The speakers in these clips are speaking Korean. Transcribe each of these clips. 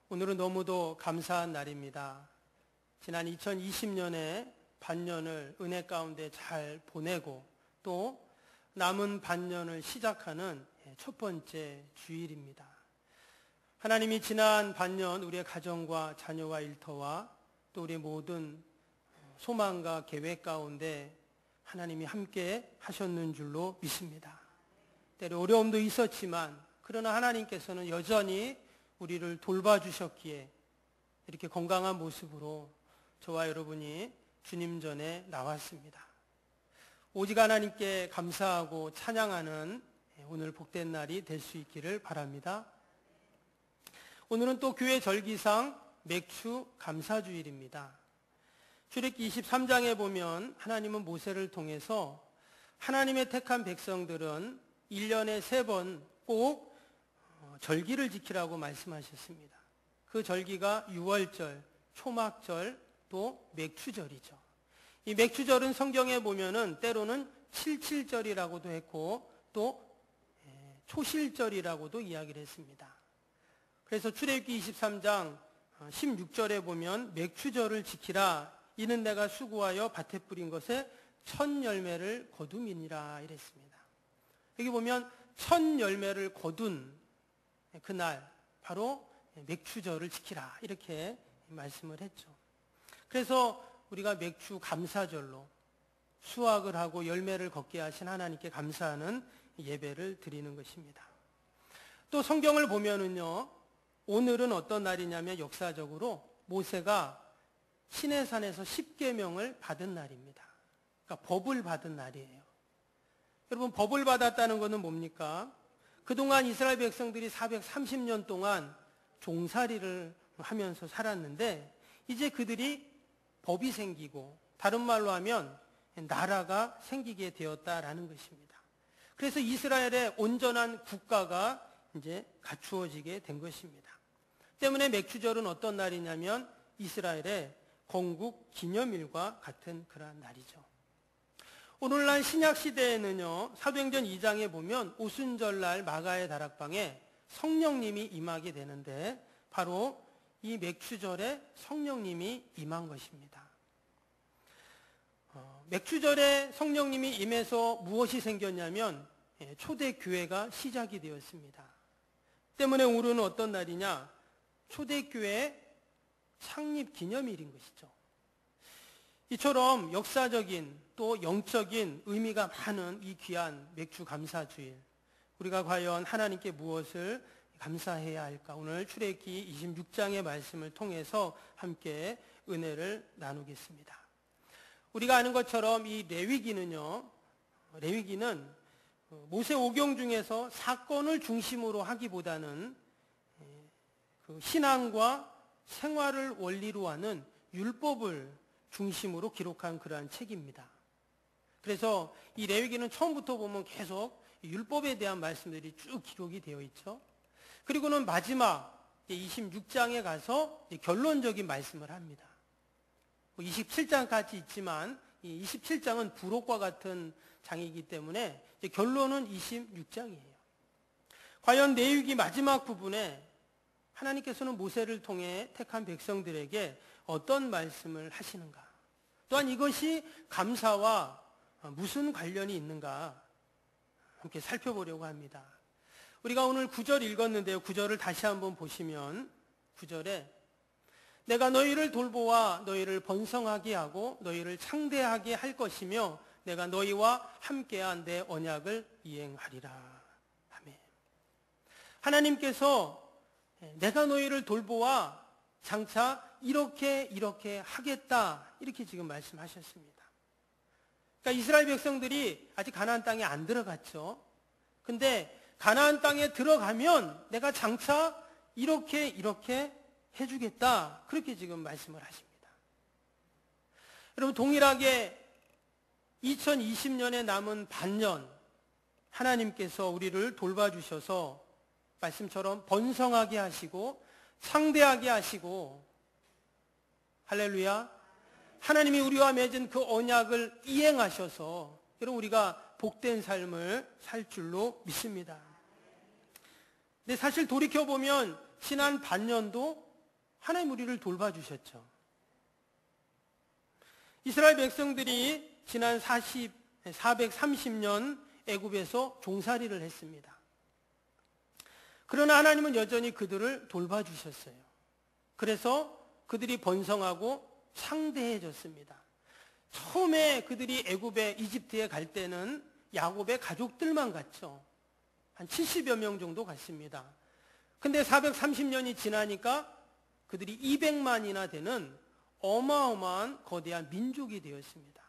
오늘은 너무도 감사한 날입니다. 지난 2020년에 반년을 은혜 가운데 잘 보내고 또 남은 반년을 시작하는 첫 번째 주일입니다. 하나님이 지난 반년 우리의 가정과 자녀와 일터와 또 우리 모든 소망과 계획 가운데 하나님이 함께 하셨는 줄로 믿습니다. 때로 어려움도 있었지만 그러나 하나님께서는 여전히 우리를 돌봐주셨기에 이렇게 건강한 모습으로 저와 여러분이 주님 전에 나왔습니다. 오직 하나님께 감사하고 찬양하는 오늘 복된 날이 될 수 있기를 바랍니다. 오늘은 또 교회 절기상 맥주 감사주일입니다. 출애굽기 23장에 보면 하나님은 모세를 통해서 하나님의 택한 백성들은 1년에 3번 꼭 절기를 지키라고 말씀하셨습니다. 그 절기가 유월절, 초막절, 또 맥추절이죠. 이 맥추절은 성경에 보면은 때로는 칠칠절이라고도 했고 또 초실절이라고도 이야기를 했습니다. 그래서 출애굽기 23장 16절에 보면 맥추절을 지키라. 이는 내가 수고하여 밭에 뿌린 것에 첫 열매를 거둠이니라 이랬습니다. 여기 보면 첫 열매를 거둔 그날 바로 맥추절을 지키라 이렇게 말씀을 했죠. 그래서 우리가 맥추 감사절로 수확을 하고 열매를 걷게 하신 하나님께 감사하는 예배를 드리는 것입니다. 또 성경을 보면은요, 오늘은 어떤 날이냐면 역사적으로 모세가 시내산에서 10계명을 받은 날입니다. 그러니까 법을 받은 날이에요. 여러분, 법을 받았다는 것은 뭡니까? 그동안 이스라엘 백성들이 430년 동안 종살이를 하면서 살았는데 이제 그들이 법이 생기고 다른 말로 하면 나라가 생기게 되었다라는 것입니다. 그래서 이스라엘의 온전한 국가가 이제 갖추어지게 된 것입니다. 때문에 맥추절은 어떤 날이냐면 이스라엘의 건국 기념일과 같은 그러한 날이죠. 오늘날 신약시대에는요, 사도행전 2장에 보면 오순절날 마가의 다락방에 성령님이 임하게 되는데 바로 이 맥추절에 성령님이 임한 것입니다. 맥추절에 성령님이 임해서 무엇이 생겼냐면 초대교회가 시작이 되었습니다. 때문에 오늘은 어떤 날이냐? 초대교회 창립 기념일인 것이죠. 이처럼 역사적인 또 영적인 의미가 많은 이 귀한 맥주 감사주일, 우리가 과연 하나님께 무엇을 감사해야 할까? 오늘 출애굽기 26장의 말씀을 통해서 함께 은혜를 나누겠습니다. 우리가 아는 것처럼 이 레위기는 모세 오경 중에서 사건을 중심으로 하기보다는 그 신앙과 생활을 원리로 하는 율법을 중심으로 기록한 그러한 책입니다. 그래서 이 레위기는 처음부터 보면 계속 율법에 대한 말씀들이 쭉 기록이 되어 있죠. 그리고는 마지막 26장에 가서 결론적인 말씀을 합니다. 27장까지 있지만 이 27장은 부록과 같은 장이기 때문에 결론은 26장이에요. 과연 레위기 마지막 부분에 하나님께서는 모세를 통해 택한 백성들에게 어떤 말씀을 하시는가? 또한 이것이 감사와 무슨 관련이 있는가? 함께 살펴보려고 합니다. 우리가 오늘 9절 읽었는데요. 9절을 다시 한번 보시면 9절에 내가 너희를 돌보아 너희를 번성하게 하고 너희를 창대하게 할 것이며 내가 너희와 함께한 내 언약을 이행하리라. 아멘. 하나님께서 내가 너희를 돌보아 장차 이렇게 하겠다 이렇게 지금 말씀하셨습니다. 그러니까 이스라엘 백성들이 아직 가나안 땅에 안 들어갔죠. 근데 가나안 땅에 들어가면 내가 장차 이렇게 해주겠다 그렇게 지금 말씀을 하십니다. 여러분, 동일하게 2020년에 남은 반년 하나님께서 우리를 돌봐주셔서 말씀처럼 번성하게 하시고 창대하게 하시고 할렐루야, 하나님이 우리와 맺은 그 언약을 이행하셔서 여러분 우리가 복된 삶을 살 줄로 믿습니다. 근데 사실 돌이켜보면 지난 반년도 하나님 우리를 돌봐주셨죠. 이스라엘 백성들이 지난 430년 애굽에서 종살이를 했습니다. 그러나 하나님은 여전히 그들을 돌봐주셨어요. 그래서 그들이 번성하고 창대해졌습니다. 처음에 그들이 애굽에 이집트에 갈 때는 야곱의 가족들만 갔죠. 한 70여 명 정도 갔습니다. 근데 430년이 지나니까 그들이 200만이나 되는 어마어마한 거대한 민족이 되었습니다.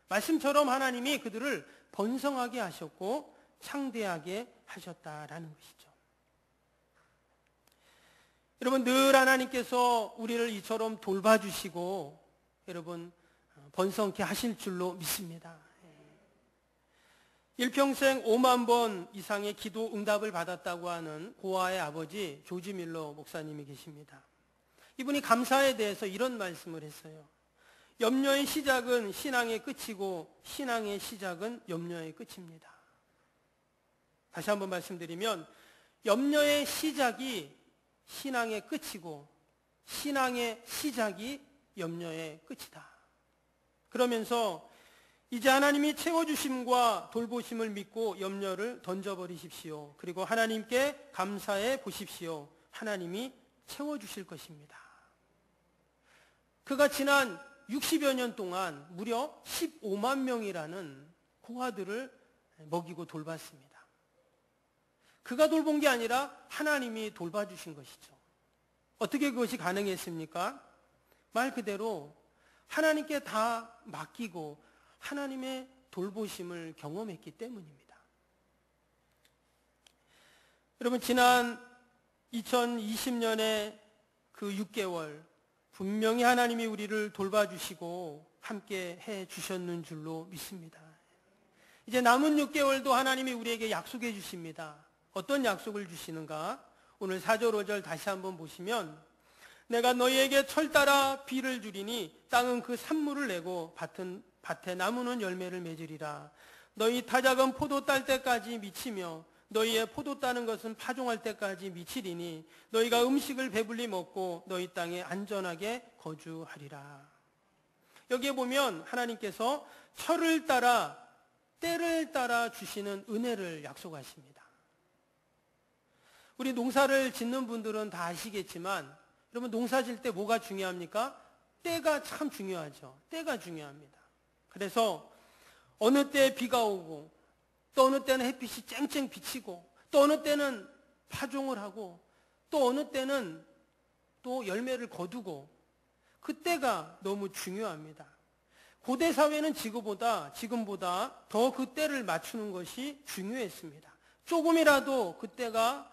말씀처럼 하나님이 그들을 번성하게 하셨고 창대하게 하셨다라는 것이죠. 여러분, 늘 하나님께서 우리를 이처럼 돌봐주시고 여러분 번성케 하실 줄로 믿습니다. 일평생 5만 번 이상의 기도 응답을 받았다고 하는 고아의 아버지 조지 밀러 목사님이 계십니다. 이분이 감사에 대해서 이런 말씀을 했어요. 염려의 시작은 신앙의 끝이고 신앙의 시작은 염려의 끝입니다. 다시 한번 말씀드리면 염려의 시작이 신앙의 끝이고 신앙의 시작이 염려의 끝이다. 그러면서 이제 하나님이 채워주심과 돌보심을 믿고 염려를 던져버리십시오. 그리고 하나님께 감사해 보십시오. 하나님이 채워주실 것입니다. 그가 지난 60여 년 동안 무려 15만 명이라는 고아들을 먹이고 돌봤습니다. 그가 돌본 게 아니라 하나님이 돌봐주신 것이죠. 어떻게 그것이 가능했습니까? 말 그대로 하나님께 다 맡기고 하나님의 돌보심을 경험했기 때문입니다. 여러분, 지난 2020년의 그 6개월 분명히 하나님이 우리를 돌봐주시고 함께 해주셨는 줄로 믿습니다. 이제 남은 6개월도 하나님이 우리에게 약속해 주십니다. 어떤 약속을 주시는가? 오늘 4절 5절 다시 한번 보시면 내가 너희에게 철 따라 비를 주리니 땅은 그 산물을 내고 밭에 나무는 열매를 맺으리라. 너희 타작은 포도 딸 때까지 미치며 너희의 포도 따는 것은 파종할 때까지 미치리니 너희가 음식을 배불리 먹고 너희 땅에 안전하게 거주하리라. 여기에 보면 하나님께서 철을 따라 때를 따라 주시는 은혜를 약속하십니다. 우리 농사를 짓는 분들은 다 아시겠지만 여러분, 농사 질 때 뭐가 중요합니까? 때가 참 중요하죠. 때가 중요합니다. 그래서 어느 때 비가 오고 또 어느 때는 햇빛이 쨍쨍 비치고 또 어느 때는 파종을 하고 또 어느 때는 또 열매를 거두고 그때가 너무 중요합니다. 고대 사회는 지금보다 더 그 때를 맞추는 것이 중요했습니다. 조금이라도 그때가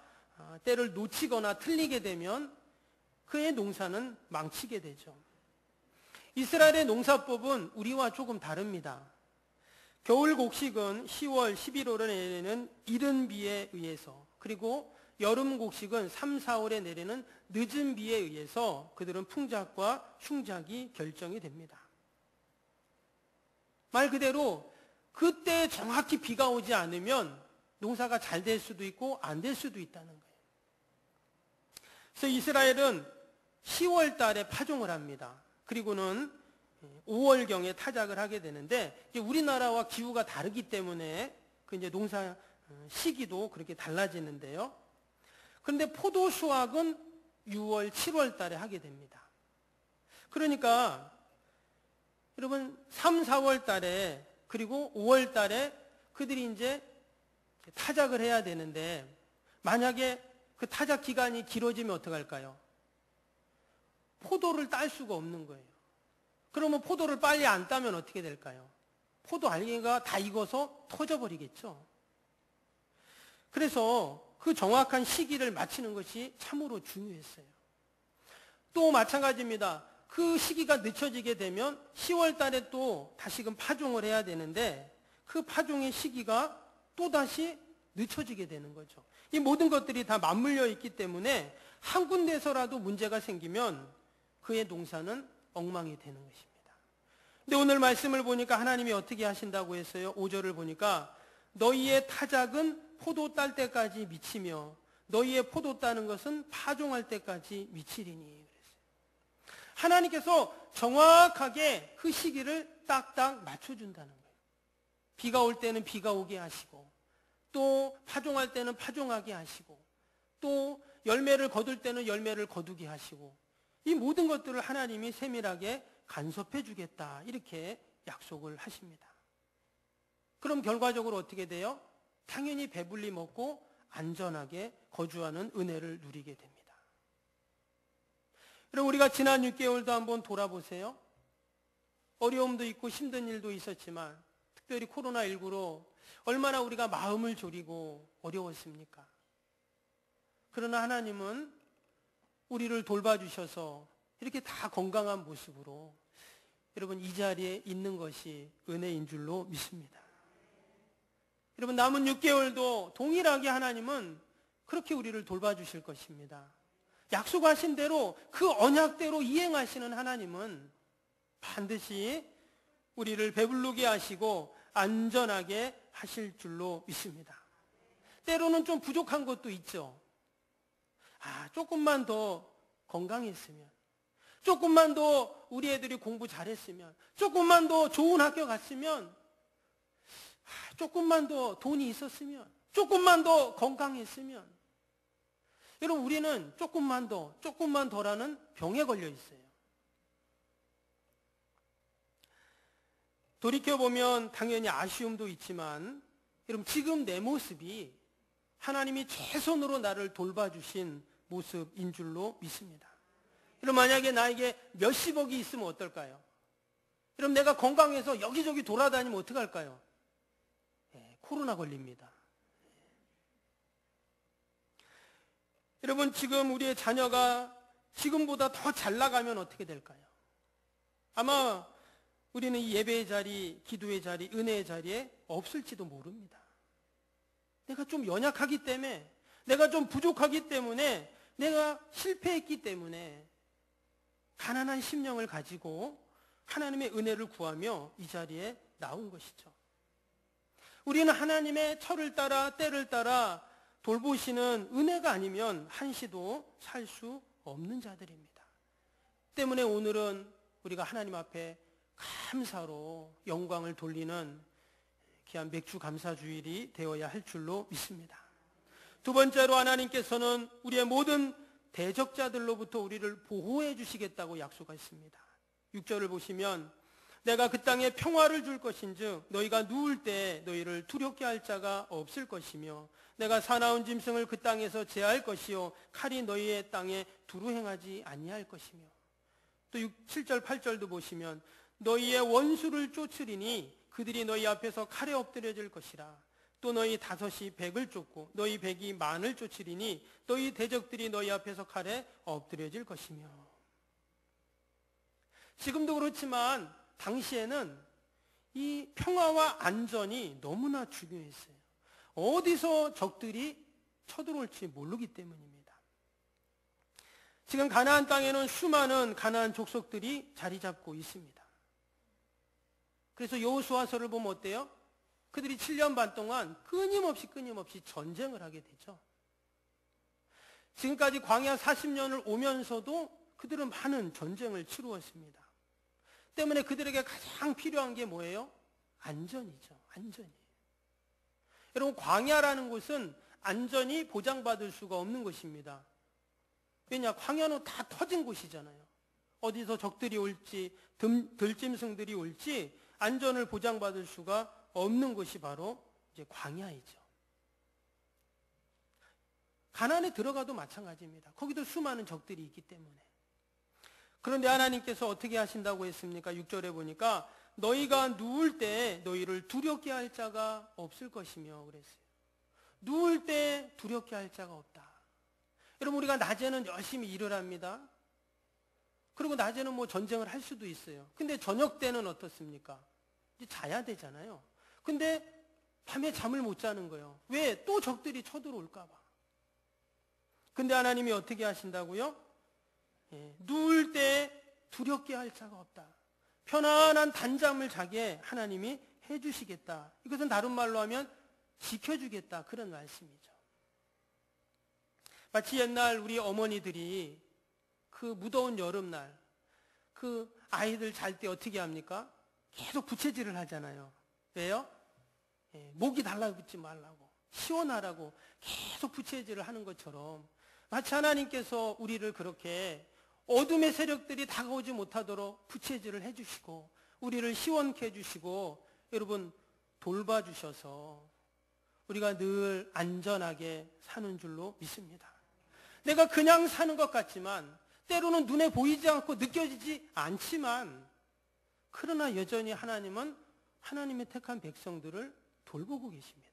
때를 놓치거나 틀리게 되면 그의 농사는 망치게 되죠. 이스라엘의 농사법은 우리와 조금 다릅니다. 겨울 곡식은 10월, 11월에 내리는 이른 비에 의해서, 그리고 여름 곡식은 3, 4월에 내리는 늦은 비에 의해서 그들은 풍작과 흉작이 결정이 됩니다. 말 그대로 그때 정확히 비가 오지 않으면 농사가 잘 될 수도 있고 안 될 수도 있다는 거예요. 그래서 이스라엘은 10월 달에 파종을 합니다. 그리고는 5월경에 타작을 하게 되는데, 이제 우리나라와 기후가 다르기 때문에 그 이제 농사 시기도 그렇게 달라지는데요. 그런데 포도 수확은 6월, 7월 달에 하게 됩니다. 그러니까 여러분 3, 4월 달에 그리고 5월 달에 그들이 이제 타작을 해야 되는데, 만약에 그 타작 기간이 길어지면 어떡할까요? 포도를 딸 수가 없는 거예요. 그러면 포도를 빨리 안 따면 어떻게 될까요? 포도 알갱이가 다 익어서 터져버리겠죠. 그래서 그 정확한 시기를 맞추는 것이 참으로 중요했어요. 또 마찬가지입니다. 그 시기가 늦춰지게 되면 10월 달에 또 다시금 파종을 해야 되는데 그 파종의 시기가 또 다시 늦춰지게 되는 거죠. 이 모든 것들이 다 맞물려 있기 때문에 한 군데서라도 문제가 생기면 그의 농사는 엉망이 되는 것입니다. 근데 오늘 말씀을 보니까 하나님이 어떻게 하신다고 했어요? 5절을 보니까 너희의 타작은 포도 딸 때까지 미치며 너희의 포도 따는 것은 파종할 때까지 미치리니 그랬어요. 하나님께서 정확하게 그 시기를 딱딱 맞춰준다는 거예요. 비가 올 때는 비가 오게 하시고, 또 파종할 때는 파종하게 하시고, 또 열매를 거둘 때는 열매를 거두게 하시고, 이 모든 것들을 하나님이 세밀하게 간섭해 주겠다, 이렇게 약속을 하십니다. 그럼 결과적으로 어떻게 돼요? 당연히 배불리 먹고 안전하게 거주하는 은혜를 누리게 됩니다. 그리고 우리가 지난 6개월도 한번 돌아보세요. 어려움도 있고 힘든 일도 있었지만 특별히 코로나19로 얼마나 우리가 마음을 졸이고 어려웠습니까? 그러나 하나님은 우리를 돌봐주셔서 이렇게 다 건강한 모습으로 여러분 이 자리에 있는 것이 은혜인 줄로 믿습니다. 여러분 남은 6개월도 동일하게 하나님은 그렇게 우리를 돌봐주실 것입니다. 약속하신 대로 그 언약대로 이행하시는 하나님은 반드시 우리를 배부르게 하시고 안전하게 하실 줄로 믿습니다. 때로는 좀 부족한 것도 있죠. 조금만 더 건강했으면, 조금만 더 우리 애들이 공부 잘했으면, 조금만 더 좋은 학교 갔으면, 조금만 더 돈이 있었으면, 조금만 더 건강했으면. 여러분 우리는 조금만 더라는 병에 걸려 있어요. 돌이켜보면 당연히 아쉬움도 있지만 여러분 지금 내 모습이 하나님이 최선으로 나를 돌봐주신 모습인 줄로 믿습니다. 여러분 만약에 나에게 몇십억이 있으면 어떨까요? 여러분 내가 건강해서 여기저기 돌아다니면 어떡할까요? 코로나 걸립니다. 여러분 지금 우리의 자녀가 지금보다 더 잘 나가면 어떻게 될까요? 아마 우리는 이 예배의 자리, 기도의 자리, 은혜의 자리에 없을지도 모릅니다. 내가 좀 연약하기 때문에, 내가 좀 부족하기 때문에, 내가 실패했기 때문에 가난한 심령을 가지고 하나님의 은혜를 구하며 이 자리에 나온 것이죠. 우리는 하나님의 철을 따라 때를 따라 돌보시는 은혜가 아니면 한시도 살 수 없는 자들입니다. 때문에 오늘은 우리가 하나님 앞에 감사로 영광을 돌리는 귀한 맥주 감사주일이 되어야 할 줄로 믿습니다. 두 번째로 하나님께서는 우리의 모든 대적자들로부터 우리를 보호해 주시겠다고 약속하셨습니다. 6절을 보시면 내가 그 땅에 평화를 줄 것인즉 너희가 누울 때 너희를 두렵게 할 자가 없을 것이며 내가 사나운 짐승을 그 땅에서 제할 것이요 칼이 너희의 땅에 두루 행하지 아니할 것이며 또 7절 8절도 보시면 너희의 원수를 쫓으리니 그들이 너희 앞에서 칼에 엎드려질 것이라 또 너희 5이 100을 쫓고 너희 100이 10,000을 쫓으리니 너희 대적들이 너희 앞에서 칼에 엎드려질 것이며. 지금도 그렇지만 당시에는 이 평화와 안전이 너무나 중요했어요. 어디서 적들이 쳐들어올지 모르기 때문입니다. 지금 가나안 땅에는 수많은 가나안 족속들이 자리 잡고 있습니다. 그래서 여호수아서를 보면 어때요? 그들이 7년 반 동안 끊임없이 전쟁을 하게 되죠. 지금까지 광야 40년을 오면서도 그들은 많은 전쟁을 치루었습니다. 때문에 그들에게 가장 필요한 게 뭐예요? 안전이죠. 안전이. 여러분 광야라는 곳은 안전이 보장받을 수가 없는 곳입니다. 왜냐? 광야는 다 터진 곳이잖아요. 어디서 적들이 올지 들짐승들이 올지 안전을 보장받을 수가 없는 곳이 바로 이제 광야이죠. 가나안에 들어가도 마찬가지입니다. 거기도 수많은 적들이 있기 때문에. 그런데 하나님께서 어떻게 하신다고 했습니까? 6절에 보니까 너희가 누울 때 너희를 두렵게 할 자가 없을 것이며 그랬어요. 누울 때 두렵게 할 자가 없다. 여러분 우리가 낮에는 열심히 일을 합니다. 그리고 낮에는 뭐 전쟁을 할 수도 있어요. 근데 저녁 때는 어떻습니까? 이제 자야 되잖아요. 근데 밤에 잠을 못 자는 거예요. 왜? 또 적들이 쳐들어올까 봐. 근데 하나님이 어떻게 하신다고요? 누울 때 두렵게 할 자가 없다. 편안한 단잠을 자게 하나님이 해주시겠다. 이것은 다른 말로 하면 지켜주겠다. 그런 말씀이죠. 마치 옛날 우리 어머니들이 그 무더운 여름날 그 아이들 잘 때 어떻게 합니까? 계속 부채질을 하잖아요. 왜요? 목이 달라붙지 말라고, 시원하라고 계속 부채질을 하는 것처럼 마치 하나님께서 우리를 그렇게 어둠의 세력들이 다가오지 못하도록 부채질을 해주시고 우리를 시원케 해주시고 여러분 돌봐주셔서 우리가 늘 안전하게 사는 줄로 믿습니다. 내가 그냥 사는 것 같지만 때로는 눈에 보이지 않고 느껴지지 않지만 그러나 여전히 하나님은 하나님의 택한 백성들을 돌보고 계십니다.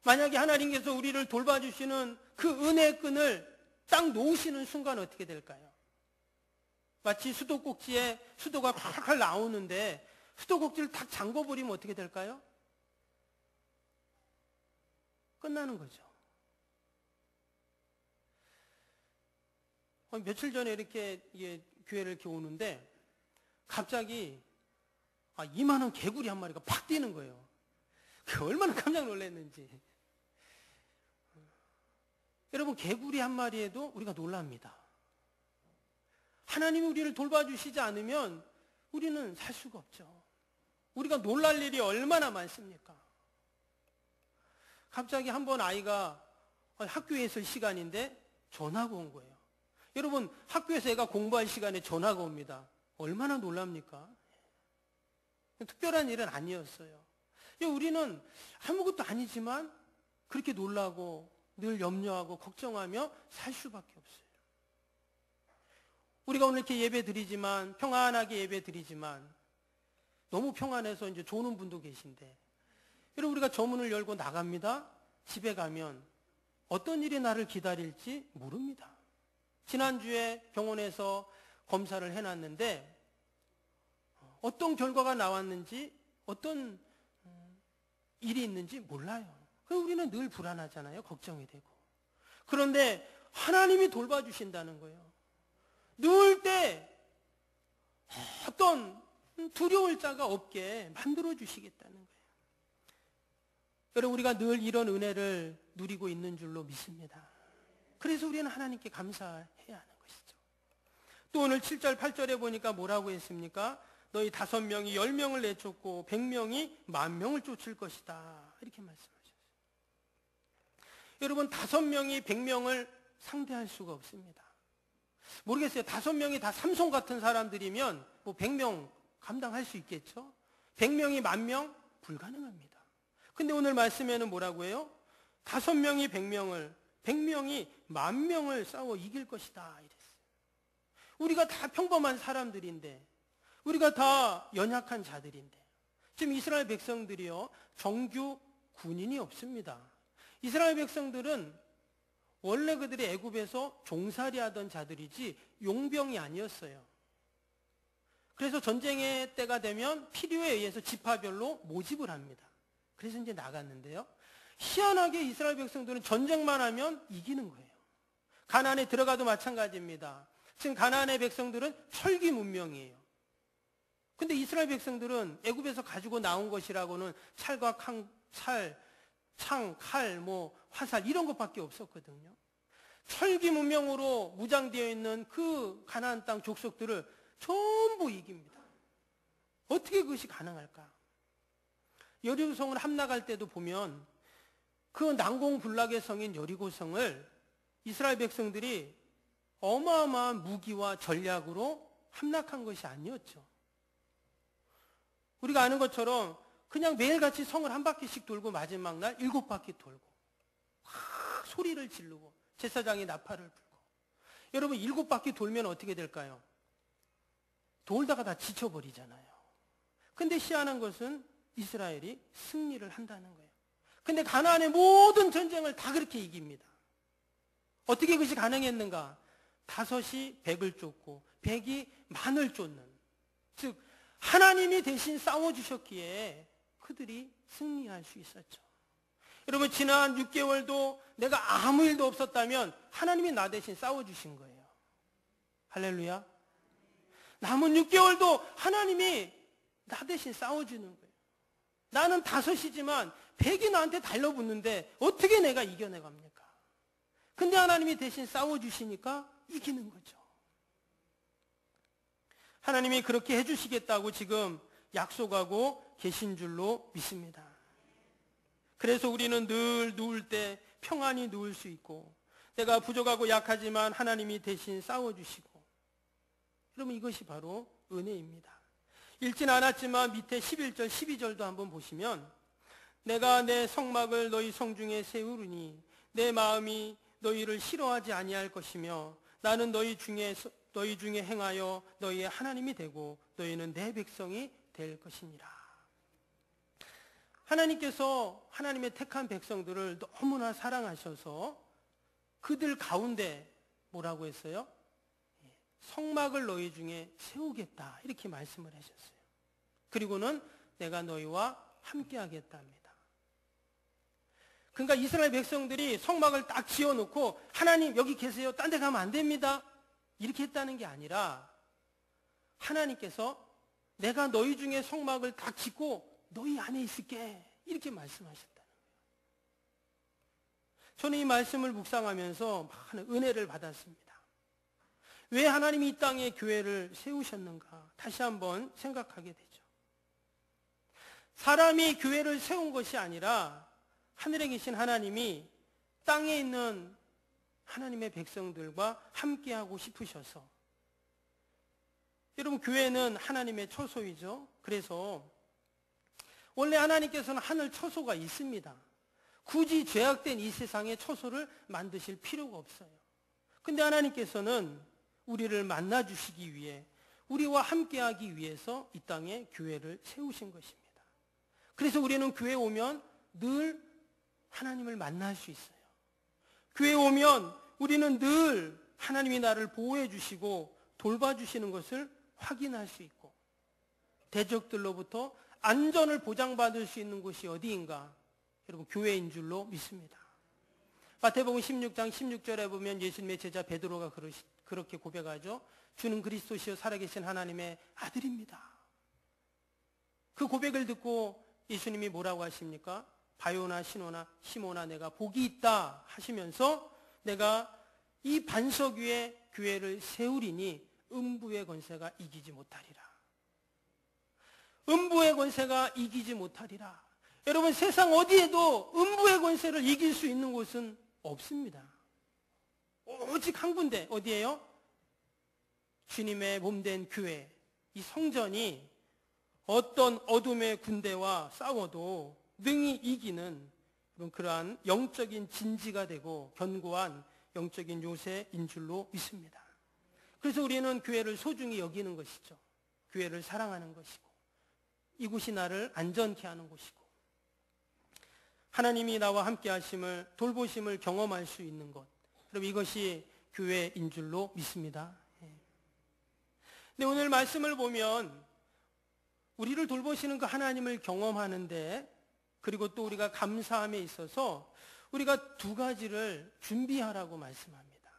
만약에 하나님께서 우리를 돌봐주시는 그 은혜의 끈을 딱 놓으시는 순간 어떻게 될까요? 마치 수도꼭지에 수도가 콸콸 나오는데 수도꼭지를 딱 잠궈버리면 어떻게 될까요? 끝나는 거죠. 며칠 전에 이렇게 교회를 이렇게 오는데 갑자기 이만한 개구리 한 마리가 팍 뛰는 거예요. 얼마나 깜짝 놀랐는지. 여러분, 개구리 한 마리에도 우리가 놀랍니다. 하나님이 우리를 돌봐주시지 않으면 우리는 살 수가 없죠. 우리가 놀랄 일이 얼마나 많습니까? 갑자기 한 번 아이가 학교에 있을 시간인데 전화가 온 거예요. 여러분, 학교에서 애가 공부할 시간에 전화가 옵니다. 얼마나 놀랍니까? 특별한 일은 아니었어요. 우리는 아무것도 아니지만 그렇게 놀라고 늘 염려하고 걱정하며 살 수밖에 없어요. 우리가 오늘 이렇게 예배 드리지만, 평안하게 예배 드리지만 너무 평안해서 이제 조는 분도 계신데, 여러분, 우리가 저 문을 열고 나갑니다. 집에 가면 어떤 일이 나를 기다릴지 모릅니다. 지난주에 병원에서 검사를 해놨는데 어떤 결과가 나왔는지, 어떤 일이 있는지 몰라요. 그래서 우리는 늘 불안하잖아요. 걱정이 되고. 그런데 하나님이 돌봐주신다는 거예요. 누울 때 어떤 두려울 자가 없게 만들어주시겠다는 거예요. 여러분, 우리가 늘 이런 은혜를 누리고 있는 줄로 믿습니다. 그래서 우리는 하나님께 감사해야 하는 것이죠. 또 오늘 7절, 8절에 보니까 뭐라고 했습니까? 너희 5명이 10명을 내쫓고 100명이 10,000명을 쫓을 것이다. 이렇게 말씀하셨어요. 여러분, 5명이 100명을 상대할 수가 없습니다. 모르겠어요. 5명이 다 삼손 같은 사람들이면 뭐 100명 감당할 수 있겠죠? 100명이 10,000명? 불가능합니다. 근데 오늘 말씀에는 뭐라고 해요? 5명이 100명을, 100명이 10,000명을 싸워 이길 것이다. 이랬어요. 우리가 다 평범한 사람들인데, 우리가 다 연약한 자들인데, 지금 이스라엘 백성들이요, 정규 군인이 없습니다. 이스라엘 백성들은 원래 그들이 애굽에서 종살이 하던 자들이지 용병이 아니었어요. 그래서 전쟁의 때가 되면 필요에 의해서 지파별로 모집을 합니다. 그래서 이제 나갔는데요, 희한하게 이스라엘 백성들은 전쟁만 하면 이기는 거예요. 가나안에 들어가도 마찬가지입니다. 지금 가나안의 백성들은 철기 문명이에요. 근데 이스라엘 백성들은 애굽에서 가지고 나온 것이라고는 찰과 창, 칼, 화살 이런 것밖에 없었거든요. 철기 문명으로 무장되어 있는 그 가나안 땅 족속들을 전부 이깁니다. 어떻게 그것이 가능할까? 여리고성을 함락할 때도 보면 그 난공불락의 성인 여리고성을 이스라엘 백성들이 어마어마한 무기와 전략으로 함락한 것이 아니었죠. 우리가 아는 것처럼 그냥 매일같이 성을 한 바퀴씩 돌고 마지막 날 7바퀴 돌고 소리를 지르고 제사장이 나팔을 불고. 여러분, 7바퀴 돌면 어떻게 될까요? 돌다가 다 지쳐버리잖아요. 근데 희한한 것은 이스라엘이 승리를 한다는 거예요. 근데 가나안의 모든 전쟁을 다 그렇게 이깁니다. 어떻게 그것이 가능했는가? 5이 100을 쫓고 100이 10,000을 쫓는, 즉 하나님이 대신 싸워주셨기에 그들이 승리할 수 있었죠. 여러분, 지난 6개월도 내가 아무 일도 없었다면 하나님이 나 대신 싸워주신 거예요. 할렐루야. 남은 6개월도 하나님이 나 대신 싸워주는 거예요. 나는 5이지만 100이 나한테 달라붙는데 어떻게 내가 이겨내갑니까? 근데 하나님이 대신 싸워주시니까 이기는 거죠. 하나님이 그렇게 해주시겠다고 지금 약속하고 계신 줄로 믿습니다. 그래서 우리는 늘 누울 때 평안히 누울 수 있고, 내가 부족하고 약하지만 하나님이 대신 싸워주시고, 여러분 이것이 바로 은혜입니다. 읽진 않았지만 밑에 11절 12절도 한번 보시면, 내가 내 성막을 너희 성중에 세우리니 내 마음이 너희를 싫어하지 아니할 것이며 나는 너희 중에 행하여 너희의 하나님이 되고 너희는 내 백성이 될 것이니라. 하나님께서 하나님의 택한 백성들을 너무나 사랑하셔서 그들 가운데 뭐라고 했어요? 성막을 너희 중에 세우겠다, 이렇게 말씀을 하셨어요. 그리고는 내가 너희와 함께 하겠답니다. 그러니까 이스라엘 백성들이 성막을 딱 지어놓고 하나님 여기 계세요, 딴 데 가면 안 됩니다, 이렇게 했다는 게 아니라 하나님께서 내가 너희 중에 성막을 딱 짓고 너희 안에 있을게, 이렇게 말씀하셨다는 거예요. 저는 이 말씀을 묵상하면서 많은 은혜를 받았습니다. 왜 하나님이 이 땅에 교회를 세우셨는가 다시 한번 생각하게 되죠. 사람이 교회를 세운 것이 아니라 하늘에 계신 하나님이 땅에 있는 하나님의 백성들과 함께하고 싶으셔서, 여러분 교회는 하나님의 처소이죠. 그래서 원래 하나님께서는 하늘 처소가 있습니다. 굳이 죄악된 이 세상에 처소를 만드실 필요가 없어요. 근데 하나님께서는 우리를 만나 주시기 위해, 우리와 함께하기 위해서 이 땅에 교회를 세우신 것입니다. 그래서 우리는 교회 오면 늘 하나님을 만날 수 있어요. 교회 오면 우리는 늘 하나님이 나를 보호해 주시고 돌봐주시는 것을 확인할 수 있고, 대적들로부터 안전을 보장받을 수 있는 곳이 어디인가? 여러분 교회인 줄로 믿습니다. 마태복음 16장 16절에 보면 예수님의 제자 베드로가 그렇게 고백하죠. 주는 그리스도시요 살아계신 하나님의 아들입니다. 그 고백을 듣고 예수님이 뭐라고 하십니까? 바요나 시모나 내가 복이 있다 하시면서 내가 이 반석 위에 교회를 세우리니 음부의 권세가 이기지 못하리라. 음부의 권세가 이기지 못하리라. 여러분 세상 어디에도 음부의 권세를 이길 수 있는 곳은 없습니다. 오직 한 군데, 어디예요? 주님의 몸된 교회, 이 성전이 어떤 어둠의 군대와 싸워도 능히 이기는 그러한 영적인 진지가 되고 견고한 영적인 요새인 줄로 믿습니다. 그래서 우리는 교회를 소중히 여기는 것이죠. 교회를 사랑하는 것이고, 이곳이 나를 안전케 하는 곳이고, 하나님이 나와 함께 하심을, 돌보심을 경험할 수 있는 것, 그럼 이것이 교회인 줄로 믿습니다. 근데 오늘 말씀을 보면 우리를 돌보시는 그 하나님을 경험하는데, 그리고 또 우리가 감사함에 있어서 우리가 두 가지를 준비하라고 말씀합니다.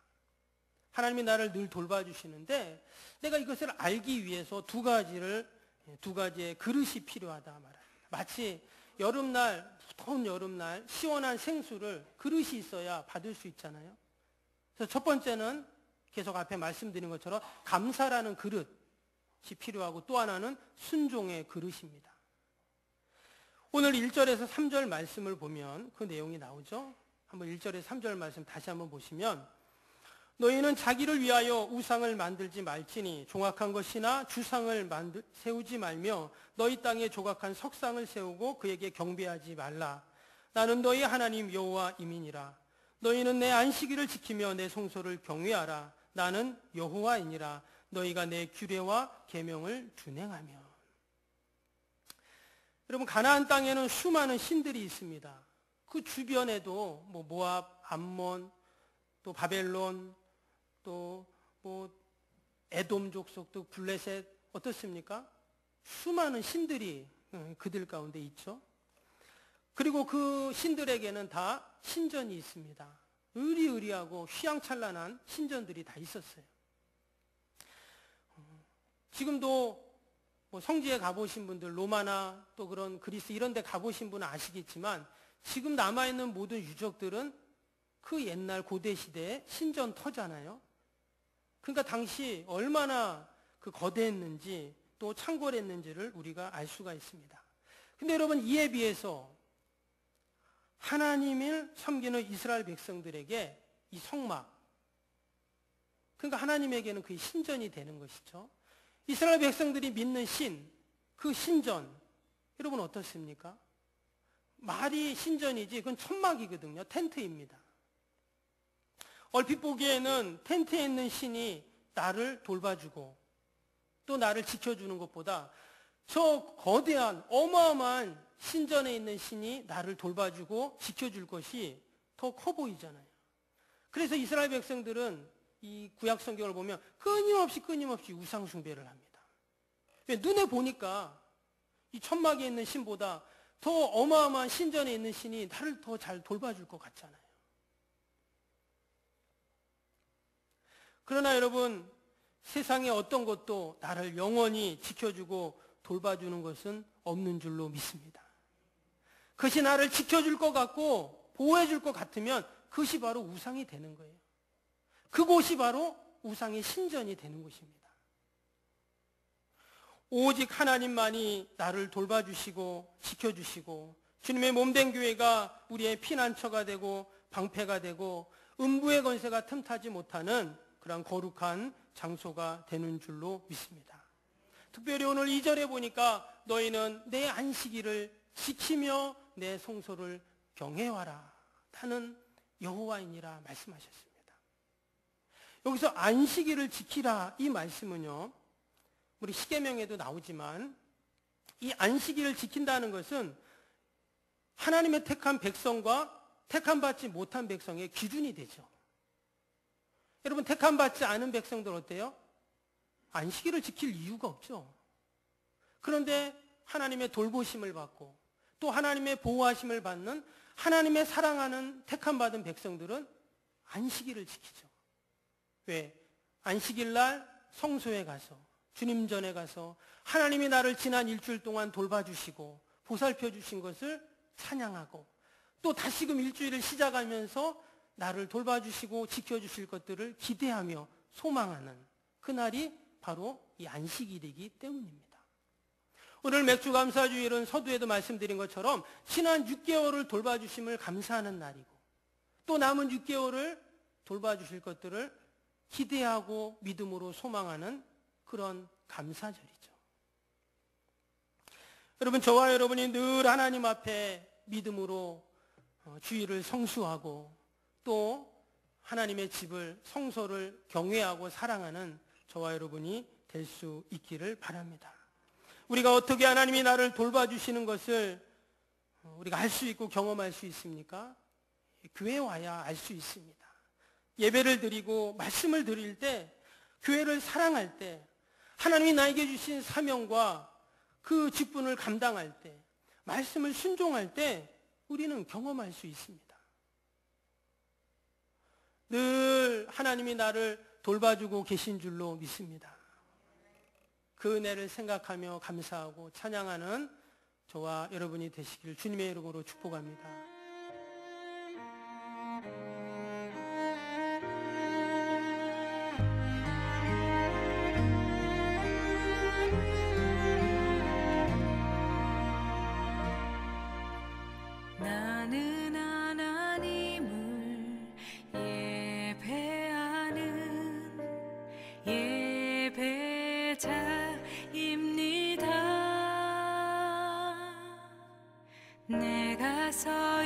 하나님이 나를 늘 돌봐주시는데 내가 이것을 알기 위해서 두 가지의 그릇이 필요하다 말합니다. 마치 여름날, 더운 여름날 시원한 생수를 그릇이 있어야 받을 수 있잖아요. 그래서 첫 번째는 계속 앞에 말씀드린 것처럼 감사라는 그릇이 필요하고, 또 하나는 순종의 그릇입니다. 오늘 1절에서 3절 말씀을 보면 그 내용이 나오죠. 한번 1절에서 3절 말씀 다시 한번 보시면, 너희는 자기를 위하여 우상을 만들지 말지니 종악한 것이나 주상을 세우지 말며 너희 땅에 조각한 석상을 세우고 그에게 경배하지 말라. 나는 너희 하나님 여호와이니라. 너희는 내 안식일을 지키며 내 성소를 경외하라. 나는 여호와이니라. 너희가 내 규례와 계명을 준행하며. 여러분 가나안 땅에는 수많은 신들이 있습니다. 그 주변에도 모압, 암몬, 또 바벨론, 또 에돔 족속, 또 블레셋, 어떻습니까? 수많은 신들이 그들 가운데 있죠. 그리고 그 신들에게는 다 신전이 있습니다. 의리의리하고 휘황찬란한 신전들이 다 있었어요. 지금도 성지에 가보신 분들, 로마나 또 그런 그리스 이런 데 가보신 분은 아시겠지만 지금 남아있는 모든 유적들은 그 옛날 고대 시대의 신전터잖아요. 그러니까 당시 얼마나 그 거대했는지 또 창궐했는지를 우리가 알 수가 있습니다. 근데 여러분, 이에 비해서 하나님을 섬기는 이스라엘 백성들에게 이 성막, 그러니까 하나님에게는 그게 신전이 되는 것이죠. 이스라엘 백성들이 믿는 신, 그 신전, 여러분 어떻습니까? 말이 신전이지 그건 천막이거든요. 텐트입니다. 얼핏 보기에는 텐트에 있는 신이 나를 돌봐주고 또 나를 지켜주는 것보다 저 거대한 어마어마한 신전에 있는 신이 나를 돌봐주고 지켜줄 것이 더 커 보이잖아요. 그래서 이스라엘 백성들은 이 구약 성경을 보면 끊임없이 우상 숭배를 합니다. 왜? 눈에 보니까 이 천막에 있는 신보다 더 어마어마한 신전에 있는 신이 나를 더 잘 돌봐줄 것 같잖아요. 그러나 여러분, 세상의 어떤 것도 나를 영원히 지켜주고 돌봐주는 것은 없는 줄로 믿습니다. 그것이 나를 지켜줄 것 같고 보호해줄 것 같으면 그것이 바로 우상이 되는 거예요. 그곳이 바로 우상의 신전이 되는 곳입니다. 오직 하나님만이 나를 돌봐주시고 지켜주시고 주님의 몸된 교회가 우리의 피난처가 되고 방패가 되고 음부의 권세가 틈타지 못하는 그런 거룩한 장소가 되는 줄로 믿습니다. 특별히 오늘 2절에 보니까 너희는 내 안식일을 지키며 내 성소를 경외하라. 나는 여호와이니라 말씀하셨습니다. 여기서 안식일을 지키라 이 말씀은요, 우리 십계명에도 나오지만 이 안식일을 지킨다는 것은 하나님의 택한 백성과 택함받지 못한 백성의 기준이 되죠. 여러분, 택함받지 않은 백성들 어때요? 안식일을 지킬 이유가 없죠. 그런데 하나님의 돌보심을 받고 또 하나님의 보호하심을 받는 하나님의 사랑하는 택함받은 백성들은 안식일을 지키죠. 왜? 안식일 날 성소에 가서 주님 전에 가서 하나님이 나를 지난 일주일 동안 돌봐주시고 보살펴 주신 것을 찬양하고 또 다시금 일주일을 시작하면서 나를 돌봐주시고 지켜주실 것들을 기대하며 소망하는 그날이 바로 이 안식일이기 때문입니다. 오늘 맥주감사주일은 서두에도 말씀드린 것처럼 지난 6개월을 돌봐주심을 감사하는 날이고 또 남은 6개월을 돌봐주실 것들을 기대하고 믿음으로 소망하는 그런 감사절이죠. 여러분, 저와 여러분이 늘 하나님 앞에 믿음으로 주일을 성수하고 또 하나님의 집을, 성소를 경외하고 사랑하는 저와 여러분이 될 수 있기를 바랍니다. 우리가 어떻게 하나님이 나를 돌봐주시는 것을 우리가 알 수 있고 경험할 수 있습니까? 교회에 와야 알 수 있습니다. 예배를 드리고 말씀을 드릴 때, 교회를 사랑할 때, 하나님이 나에게 주신 사명과 그 직분을 감당할 때, 말씀을 순종할 때 우리는 경험할 수 있습니다. 늘 하나님이 나를 돌봐주고 계신 줄로 믿습니다. 그 은혜를 생각하며 감사하고 찬양하는 저와 여러분이 되시길 주님의 이름으로 축복합니다. 나는 하나님을 예배하는 예배자입니다. 내가 서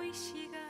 이 시간